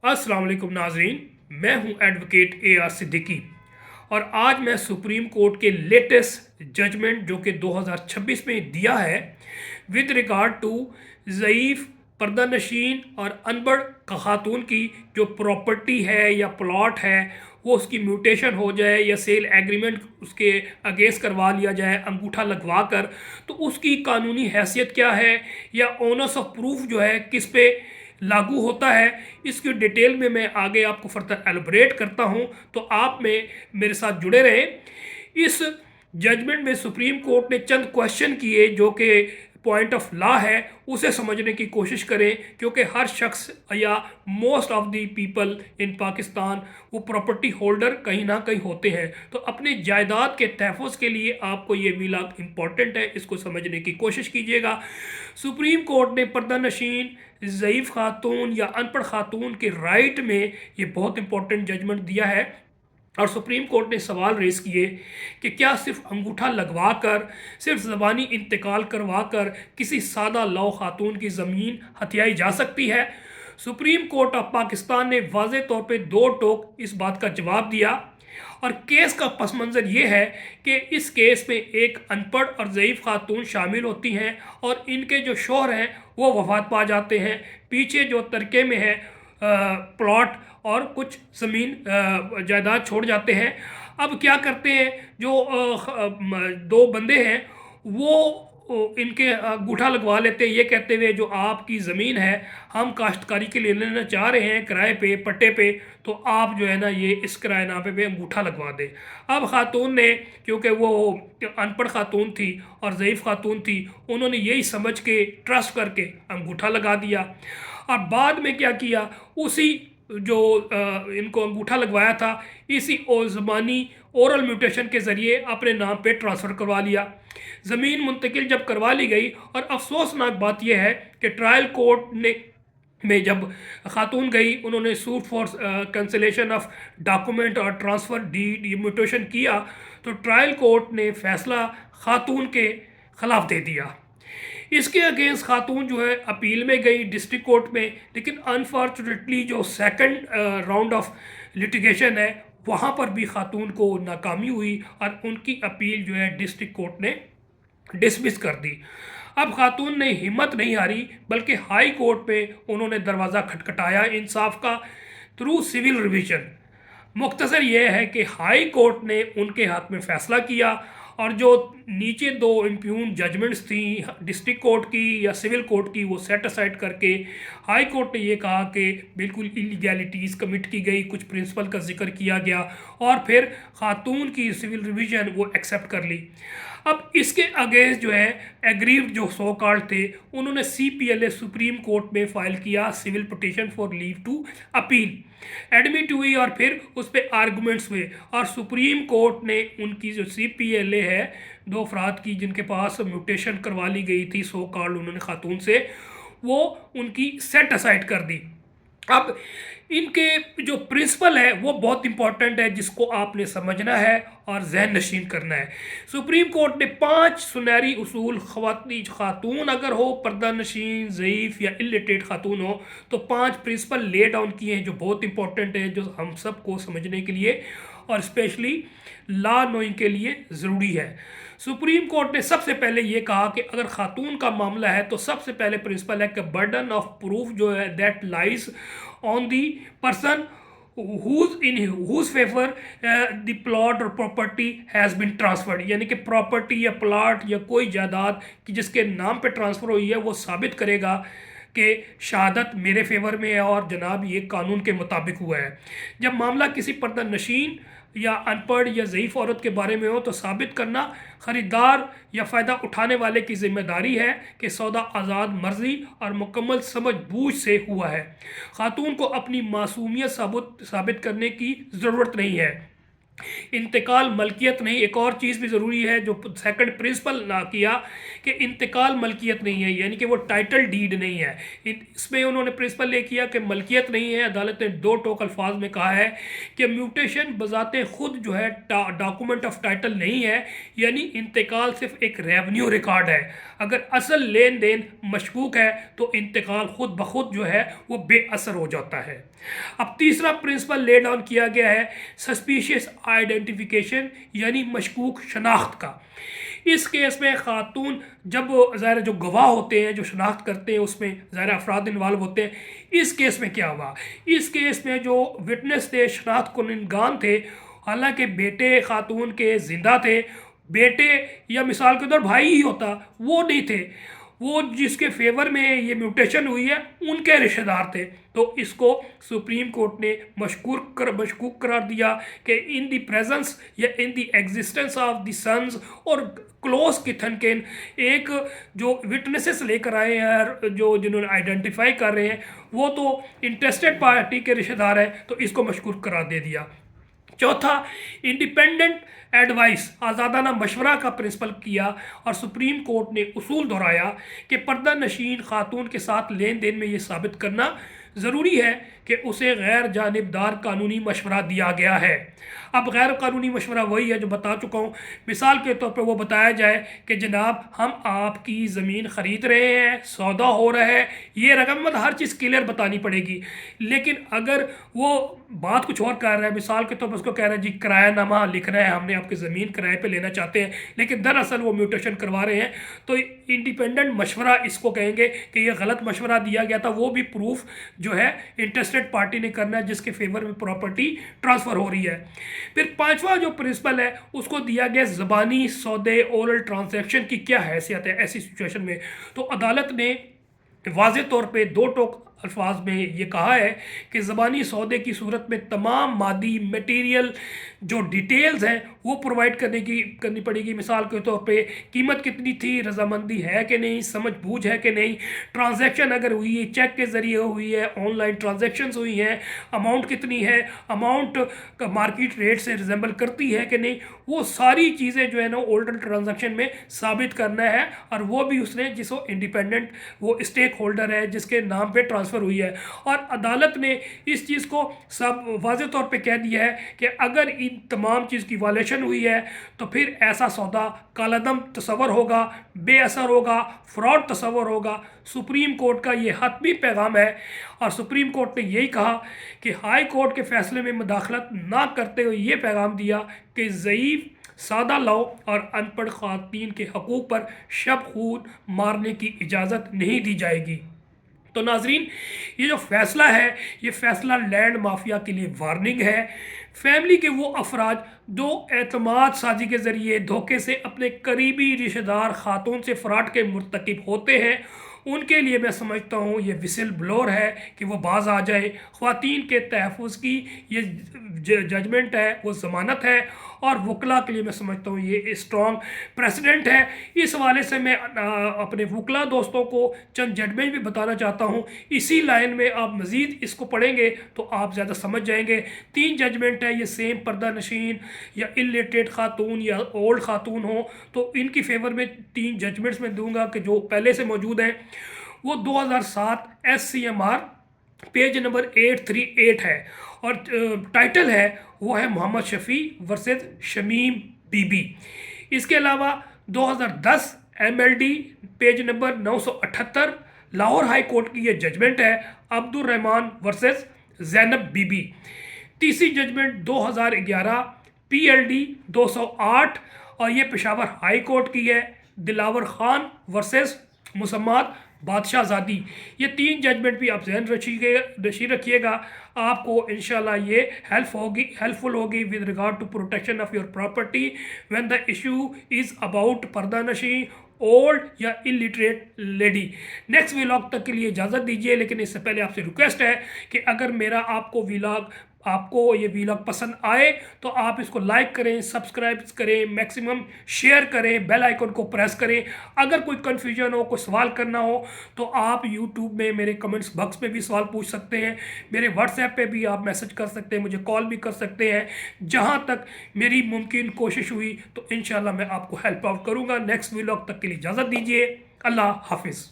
अस्सलाम वालेकुम नाजरीन, मैं हूं एडवोकेट AR सिद्दीकी और आज मैं सुप्रीम कोर्ट के लेटेस्ट जजमेंट जो कि 2026 में दिया है विद रिगार्ड टू ज़ईफ़ पर्दानशीन और अनबड़ खातून की जो प्रॉपर्टी है या प्लॉट है वो उसकी म्यूटेशन हो जाए या सेल एग्रीमेंट उसके अगेंस्ट करवा लिया जाए अंगूठा लगवा कर, तो उसकी कानूनी हैसियत क्या है या ऑनर्स ऑफ प्रूफ जो है किस पे लागू होता है। इसकी डिटेल में मैं आगे आपको फर्दर एलबरेट करता हूं, तो आप में मेरे साथ जुड़े रहें। इस जजमेंट में सुप्रीम कोर्ट ने चंद क्वेश्चन किए जो कि पॉइंट ऑफ लॉ है, उसे समझने की कोशिश करें, क्योंकि हर शख्स या most of the people in Pakistan वो प्रॉपर्टी होल्डर कहीं ना कहीं होते हैं। तो अपने जायदाद के तहफ़्फ़ुज़ के लिए आपको ये वीलाग इम्पॉर्टेंट है, इसको समझने की कोशिश कीजिएगा। सुप्रीम कोर्ट ने पर्दानशीन ज़ईफ़ खातून या अनपढ़ खातून के राइट में ये बहुत इंपॉर्टेंट जजमेंट दिया है और सुप्रीम कोर्ट ने सवाल रेज़ किए कि क्या सिर्फ अंगूठा लगवा कर, सिर्फ ज़बानी इंतकाल करवा कर किसी सादा लौ खातून की ज़मीन हथियाई जा सकती है। सुप्रीम कोर्ट ऑफ पाकिस्तान ने वाज़े तौर पे दो टोक इस बात का जवाब दिया और केस का पस मंज़र ये है कि इस केस में एक अनपढ़ और ज़ईफ़ खातून शामिल होती हैं और इनके जो शोहर हैं वो वफ़ात पा जाते हैं। पीछे जो तरके में है प्लॉट और कुछ ज़मीन जायदाद छोड़ जाते हैं। अब क्या करते हैं, जो दो बंदे हैं वो इनके अंगूठा लगवा लेते हैं, ये कहते हुए जो आपकी ज़मीन है हम काश्तकारी के लिए लेना चाह रहे हैं किराए पे पट्टे पे, तो आप जो है ना ये इस किराएनामे पे अंगूठा लगवा दें। अब खातून ने, क्योंकि वो अनपढ़ खातून थी और ज़ईफ़ खातून थी, उन्होंने यही समझ के ट्रस्ट करके अंगूठा लगा दिया और बाद में क्या किया, उसी जो इनको अंगूठा लगवाया था इसी ज़बानी ओरल म्यूटेशन के ज़रिए अपने नाम पे ट्रांसफ़र करवा लिया। ज़मीन मुंतकिल जब करवा ली गई और अफसोसनाक बात यह है कि ट्रायल कोर्ट ने में जब खातून गई, उन्होंने suit for cancellation of document और ट्रांसफ़र डीड म्यूटेशन किया, तो ट्रायल कोर्ट ने फैसला खातून के ख़िलाफ़ दे दिया। इसके अगेंस्ट खातून जो है अपील में गई डिस्ट्रिक्ट कोर्ट में, लेकिन अनफॉर्चुनेटली जो सेकंड राउंड ऑफ लिटिगेशन है वहाँ पर भी खातून को नाकामी हुई और उनकी अपील जो है डिस्ट्रिक्ट कोर्ट ने डिसमिस कर दी। अब खातून ने हिम्मत नहीं हारी, बल्कि हाई कोर्ट में उन्होंने दरवाज़ा खटखटाया इंसाफ का थ्रू सिविल रिवीजन। मुख्तसर यह है कि हाई कोर्ट ने उनके हक में फ़ैसला किया और जो नीचे दो इम्प्यून जजमेंट्स थी डिस्ट्रिक्ट कोर्ट की या सिविल कोर्ट की, वो सेट असाइड करके हाई कोर्ट ने ये कहा कि बिल्कुल इलीगैलिटीज़ कमिट की गई, कुछ प्रिंसिपल का जिक्र किया गया और फिर खातून की सिविल रिवीजन वो एक्सेप्ट कर ली। अब इसके अगेंस्ट जो है एग्रीव्ड जो सो कॉल्ड थे, उन्होंने CPLA सुप्रीम कोर्ट में फ़ाइल किया civil petition for leave to appeal. Admit हुई और फिर उस पर आर्गूमेंट्स हुए और सुप्रीम कोर्ट ने उनकी जो CPLA है, दो अफराद की जिनके पास म्यूटेशन करवा ली गई थी सो कॉल्ड उन्होंने खातून से, वो उनकी सेट असाइड कर दी। अब इनके जो प्रिंसिपल है वो बहुत इंपॉर्टेंट है, जिसको आपने समझना है और जहन नशीन करना है। सुप्रीम कोर्ट ने 5 सुनहरी उसूल, खातून अगर हो पर्दा नशीन, ज़ईफ़ या इलिटरेट खातून हो, तो 5 प्रिंसिपल ले डाउन किए हैं जो बहुत इंपॉर्टेंट है, जो हम सबको समझने के लिए और स्पेशली लॉ नोइंग के लिए ज़रूरी है। सुप्रीम कोर्ट ने सबसे पहले ये कहा कि अगर खातून का मामला है तो सबसे पहले प्रिंसिपल है कि बर्डन ऑफ प्रूफ जो है that lies on the person whose favor the plot और प्रॉपर्टी हैज़ बिन ट्रांसफर्ड, यानी कि प्रॉपर्टी या प्लॉट या कोई जायदाद कि जिसके नाम पे ट्रांसफ़र हुई है वो साबित करेगा कि शहादत मेरे फेवर में है और जनाब ये कानून के मुताबिक हुआ है। जब मामला किसी पर्दा नशीन या अनपढ़ या ज़ईफ़ औरत के बारे में हो तो साबित करना ख़रीदार या फ़ायदा उठाने वाले की जिम्मेदारी है कि सौदा आज़ाद मर्जी और मुकम्मल समझ बूझ से हुआ है। खातून को अपनी मासूमियत साबित करने की ज़रूरत नहीं है। इंतकाल मलकियत नहीं। एक और चीज़ भी ज़रूरी है जो सेकंड प्रिंसिपल ना किया कि इंतकाल मलकियत नहीं है, यानी कि वो टाइटल डीड नहीं है। इसमें उन्होंने प्रिंसिपल ये किया कि मलकियत नहीं है। अदालत ने दो टोक अल्फाज में कहा है कि म्यूटेशन बजाते खुद जो है डॉक्यूमेंट ऑफ टाइटल नहीं है, यानी इंतकाल सिर्फ एक रेवन्यू रिकॉर्ड है। अगर असल लेन देन मशकूक है तो इंतकाल खुद ब खुद जो है वो बेअसर हो जाता है। अब तीसरा प्रिंसिपल ले डाउन किया गया है सस्पिशियस आइडेंटिफिकेशन, यानी मशकूक शनाख्त का। इस केस में खातून जब ज़ाहिर जो गवाह होते हैं जो शनाख्त करते हैं उसमें ज़ाहिर अफराद इन्वॉल्व होते हैं। इस केस में क्या हुआ, इस केस में जो विटनेस थे शनाख्त कुनिनगान थे, हालांकि बेटे खातून के ज़िंदा थे, बेटे या मिसाल के तौर भाई ही होता वो नहीं थे, वो जिसके फेवर में ये म्यूटेशन हुई है उनके रिश्तेदार थे। तो इसको सुप्रीम कोर्ट ने मशकूक करार दिया कि इन द प्रेजेंस या in the existence of the sons और क्लोज किथन के एक जो विटनेसेस लेकर आए हैं जो जिन्होंने आइडेंटिफाई कर रहे हैं वो तो इंटरेस्टेड पार्टी के रिश्तेदार हैं, तो इसको मशकूक करार दे दिया। चौथा, इंडिपेंडेंट एडवाइस आज़ादाना मशवरा का प्रिंसिपल किया और सुप्रीम कोर्ट ने उसूल दोहराया कि पर्दा नशीन खातून के साथ लेन देन में ये साबित करना ज़रूरी है कि उसे गैर जानिबदार कानूनी मशवरा दिया गया है। अब गैर कानूनी मशवरा वही है जो बता चुका हूँ। मिसाल के तौर पे वो बताया जाए कि जनाब हम आपकी ज़मीन ख़रीद रहे हैं, सौदा हो रहा है, ये रकम मतलब हर चीज़ क्लियर बतानी पड़ेगी। लेकिन अगर वो बात कुछ और कर रहा है, मिसाल के तौर पर उसको कह रहा है जी किरायानामा लिखना है, हमने आपकी ज़मीन किराए पे लेना चाहते हैं, लेकिन दरअसल वो म्यूटेशन करवा रहे हैं, तो इंडिपेंडेंट मशवरा इसको कहेंगे कि ये गलत मशवरा दिया गया था। वो भी प्रूफ जो है इंटरेस्टेड पार्टी ने करना है जिसके फेवर में प्रॉपर्टी ट्रांसफ़र हो रही है। फिर पांचवा जो प्रिंसिपल है उसको दिया गया ज़बानी सौदे ओरल ट्रांजैक्शन की क्या हैसियत है ऐसी सिचुएशन में। तो अदालत ने वाज़े तौर पे दो टोक अल्फाज में ये कहा है कि ज़बानी सौदे की सूरत में तमाम मादी मटेरियल जो डिटेल्स हैं वो प्रोवाइड करनी पड़ेगी। मिसाल के तौर पे कीमत कितनी थी, रजामंदी है कि नहीं, समझ बूझ है कि नहीं, ट्रांजैक्शन अगर हुई है चेक के ज़रिए हुई है, ऑनलाइन ट्रांजैक्शंस हुई हैं, अमाउंट कितनी है, अमाउंट का मार्केट रेट से रिजेंबल करती है कि नहीं, वो सारी चीज़ें जो है ना ओल्डर ट्रांजैक्शन में साबित करना है। और वो भी उसने जिसको इंडिपेंडेंट वो स्टेक होल्डर है जिसके नाम पे ट्रांसफ़र हुई है। और अदालत ने इस चीज़ को सब वाज़े तौर पे कह दिया है कि अगर इन तमाम चीज़ की वायलेशन हुई है तो फिर ऐसा सौदा कालादम तस्वर होगा, बेअसर होगा, फ्रॉड तस्वर होगा। सुप्रीम कोर्ट का ये हतमी पैगाम है और सुप्रीम कोर्ट ने यही कहा कि हाई कोर्ट के फैसले में मुदाखलत ना करते हुए ये पैगाम दिया कि ज़ईफ़ सादा लौ और अनपढ़ ख़वातीन के हकूक़ पर शब खून मारने की इजाज़त नहीं दी जाएगी। तो नाजरीन, ये जो फ़ैसला है ये फ़ैसला लैंड माफिया के लिए वार्निंग है। फैमिली के वो अफराद जो एतमाद साजी के ज़रिए धोखे से अपने करीबी रिश्तेदार खातून से फ़राड के मुर्तकिब होते हैं उनके लिए मैं समझता हूँ ये विसल ब्लोर है कि वो बाज आ जाए। ख़वातीन के तहफ़्फ़ुज़ की ये जजमेंट है, वो ज़मानत है और वकला के लिए मैं समझता हूँ ये स्ट्रॉन्ग प्रेसिडेंट है। इस हवाले से मैं अपने वकला दोस्तों को चंद जजमेंट भी बताना चाहता हूँ। इसी लाइन में आप मज़ीद इसको पढ़ेंगे तो आप ज़्यादा समझ जाएंगे। 3 जजमेंट है, ये सेम पर्दा नशीन या इलिटरेट खातून या ओल्ड खातून हो तो इनकी फेवर में 3 जजमेंट्स मैं दूंगा कि जो पहले से मौजूद हैं। वो 2007 SCMR पेज नंबर 838 है और टाइटल है वो है मोहम्मद शफ़ी वर्सेस शमीम बीबी। इसके अलावा 2010 MLD page number 978 Lahore high court की ये जजमेंट है अब्दुल रहमान वर्सेस ज़ैनब बीबी। तीसरी जजमेंट 2011 PLD 208 और ये पेशावर हाई कोर्ट की है दिलावर खान वर्सेस मुसम्मात बादशाहज़ादी। ये 3 जजमेंट भी आप जहन रखिएगा, आपको इंशाल्लाह ये हेल्पफुल होगी with regard to protection of your property when the issue is about पर्दा नशी ओल्ड या इलिटरेट लेडी। नेक्स्ट व्लॉग तक के लिए इजाज़त दीजिए, लेकिन इससे पहले आपसे रिक्वेस्ट है कि अगर मेरा आपको व्लॉग आपको ये वीलॉग पसंद आए तो आप इसको लाइक करें, सब्सक्राइब करें, मैक्सिमम शेयर करें, बेल आइकन को प्रेस करें। अगर कोई कन्फ्यूजन हो, कोई सवाल करना हो तो आप यूट्यूब में मेरे कमेंट्स बॉक्स में भी सवाल पूछ सकते हैं, मेरे व्हाट्सएप पे भी आप मैसेज कर सकते हैं, मुझे कॉल भी कर सकते हैं। जहाँ तक मेरी मुमकिन कोशिश हुई तो इंशाल्लाह मैं आपको हेल्प आउट करूँगा। नेक्स्ट वीलॉग तक के लिए इजाज़त दीजिए। अल्लाह हाफिज़।